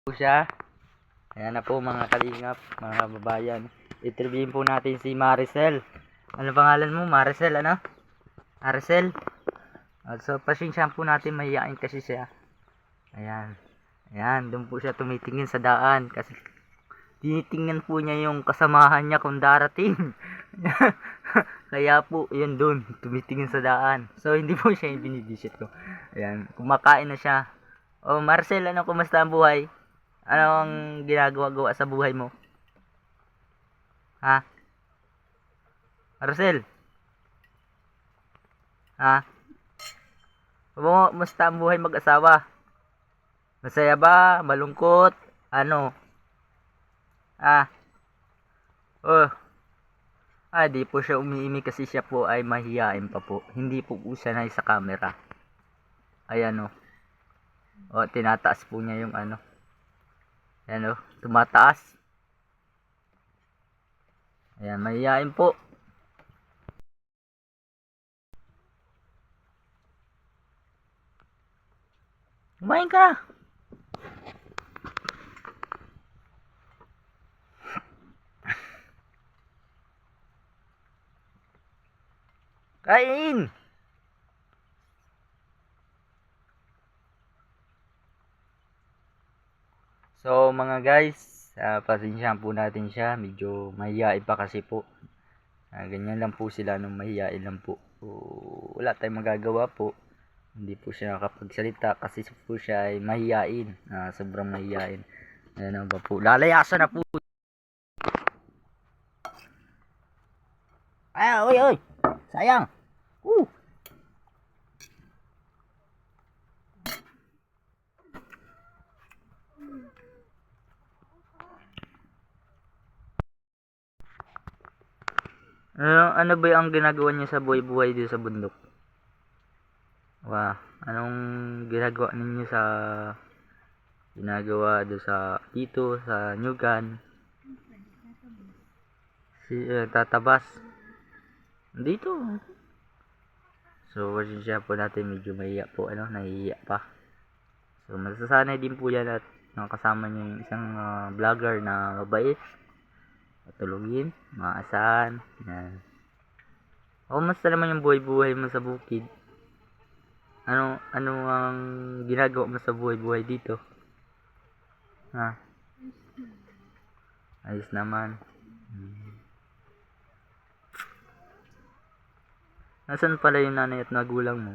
Po siya. Ayan na po mga kalingap, mga kababayan. Interviewin po natin si Maricel. Ano pangalan mo? Maricel ano? Maricel? So pasensyahan po natin, mahihain kasi siya. Ayan. Ayan, doon po siya tumitingin sa daan kasi tinitingnan po niya yung kasamahan niya kung darating. Kaya po, yun doon, tumitingin sa daan. So hindi po siya yung binibisit ko. Ayan, kumakain na siya. Oh, Marcel, ano, kumusta ang buhay? Ano ang ginagawa-gawa sa buhay mo? Ha? Marcel? Ha? Kumusta ang buhay mag-asawa? Masaya ba? Malungkot? Ano? Ah? Oh. Di po siya umiimik kasi siya po ay mahihain pa po. Hindi po sanay sa camera. Ayan o. O, tinataas po niya yung ano. Ayan o, tumataas. Ayan, mahihain po. Kumain ka na. Kain! So mga guys, pasensyahan po natin siya. Medyo mahihain pa kasi po. Ganyan lang po sila nung mahihain lang po. Wala tayong magagawa po. Hindi po siya nakapagsalita kasi po siya ay mahihain. Sobrang mahihain. Ayan ba po. Lalayasan na po. Ay, oy, oy. Sayang. Woo. Ano ba ang ginagawa niya sa buhay-buhay dito sa bundok? Anong ginagawa ninyo sa ginagawa do sa dito sa Nyugan? Tatabas. Dito. So, pasensya po natin, medyo mahiya po, nahihiya pa. So, masasanay din po yan at nakasama niyo yung isang vlogger na mabait, matulungin, maasahan. Yan. Kumusta naman yung buhay-buhay mo sa bukid? Ano ang ginagawa mo sa buhay-buhay dito? Ha? Ayos naman. Nasaan pala yung nanay at magulang mo?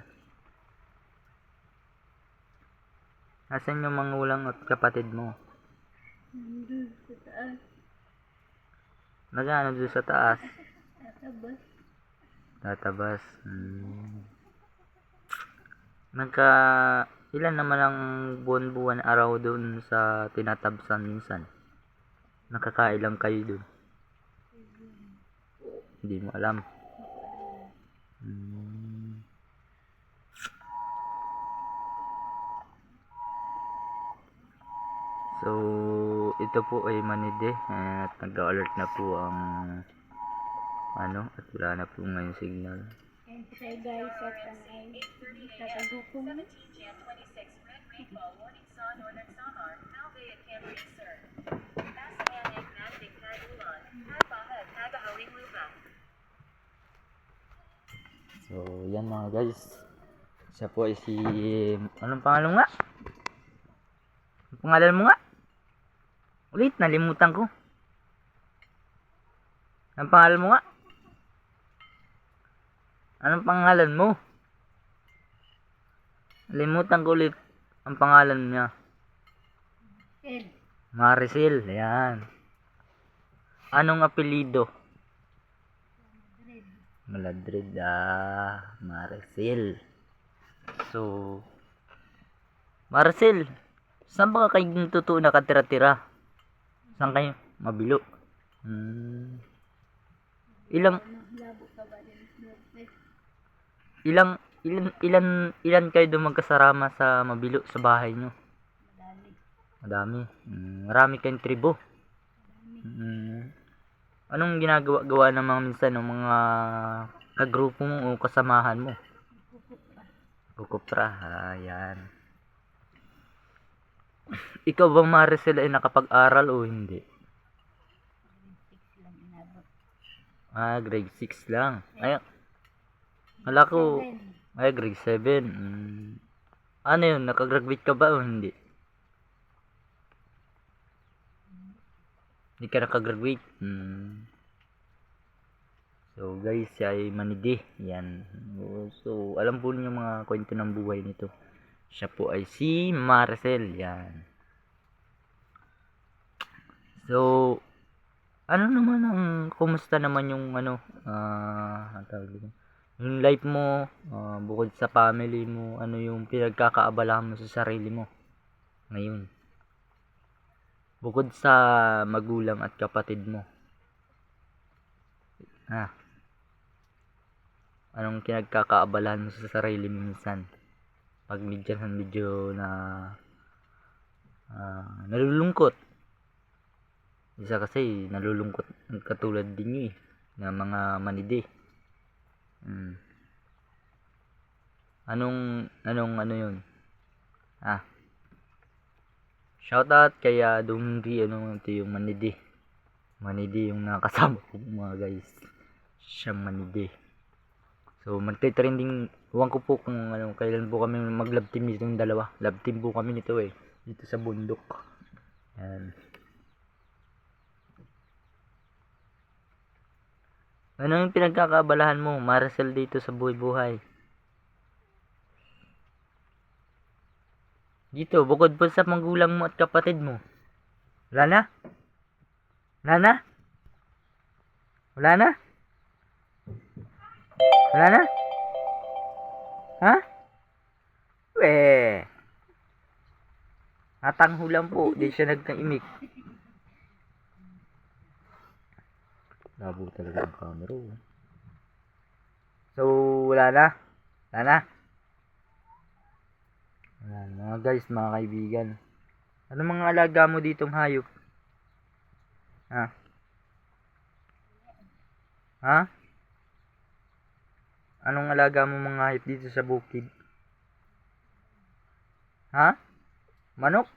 Nasaan yung magulang at kapatid mo? Nandun sa taas. Nagano doon sa taas? Tatabas. Tatabas. Ilan naman ang buwan-buwan araw doon sa tinatabsan minsan? Nakakailang kayo doon? Hindi mo alam. So, ito po ay manide at nag-alert na po ang at wala na po ngayon signal. And try guys at tatagukom. So, yan mga guys. Siya po ay si... Anong pangalan nga? Ang pangalan mo nga? Ulit, nalimutan ko. Anong pangalan mo nga? Anong pangalan mo? Nalimutan ko ulit ang pangalan niya. Maricel, ayan. Anong apelido? Maladrid, Maricel. So, Maricel, saan ba kayo totoo nakatira-tira? Saan kayo? Mabilo. Ilan kayo doon magkasarama sa Mabilo sa bahay nyo? Madami. Marami kayong tribo. Anong ginagawa-gawa ng mga minsan ng mga kagrupo mo o kasamahan mo? Kukupra. Ayan. Ikaw bang Maricel ay nakapag-aral o hindi? Grade 6 lang. Ay, wala ko. Ay, grade 7. Ano yun? Nakagraduate ka ba o hindi? Hindi ka nakagraduate? So guys, siya ay manidi. Yan. So, alam po niyo mga kwento ng buhay nito. Siya po ay si Maricel. Yan. So, ano naman ang, kumusta naman yung ano, yung life mo, bukod sa family mo, ano yung pinagkakaabalahan mo sa sarili mo ngayon? Bukod sa magulang at kapatid mo. Anong pinagkakaabalahan mo sa sarili mo minsan? Pag medyo na nalulungkot. Isa kasi nalulungkot katulad din niyo na mga manide. Anong ano yun? Shoutout kaya Dungri, ito yung manide. Manide yung nakasama ko mga guys. Siya manide. So magte-trending, huwag ko po kung kailan po kami mag-love team nitong dalawa. Love team po kami nito dito sa bundok. Yan. Ano yung pinagkakaabalahan mo, Maricel, dito sa buhay-buhay? Dito, bukod po sa magulang mo at kapatid mo. Wala na? Wala na? Wala na? Wala na? Ha? Natangho lang po, di siya nagkaimik. Labo talaga ang camera. So, wala na? Wala na? Wala na. Mga guys, mga kaibigan. Ano mga alaga mo ditong hayop? Anong alaga mo mga hayop dito sa bukid? Manok?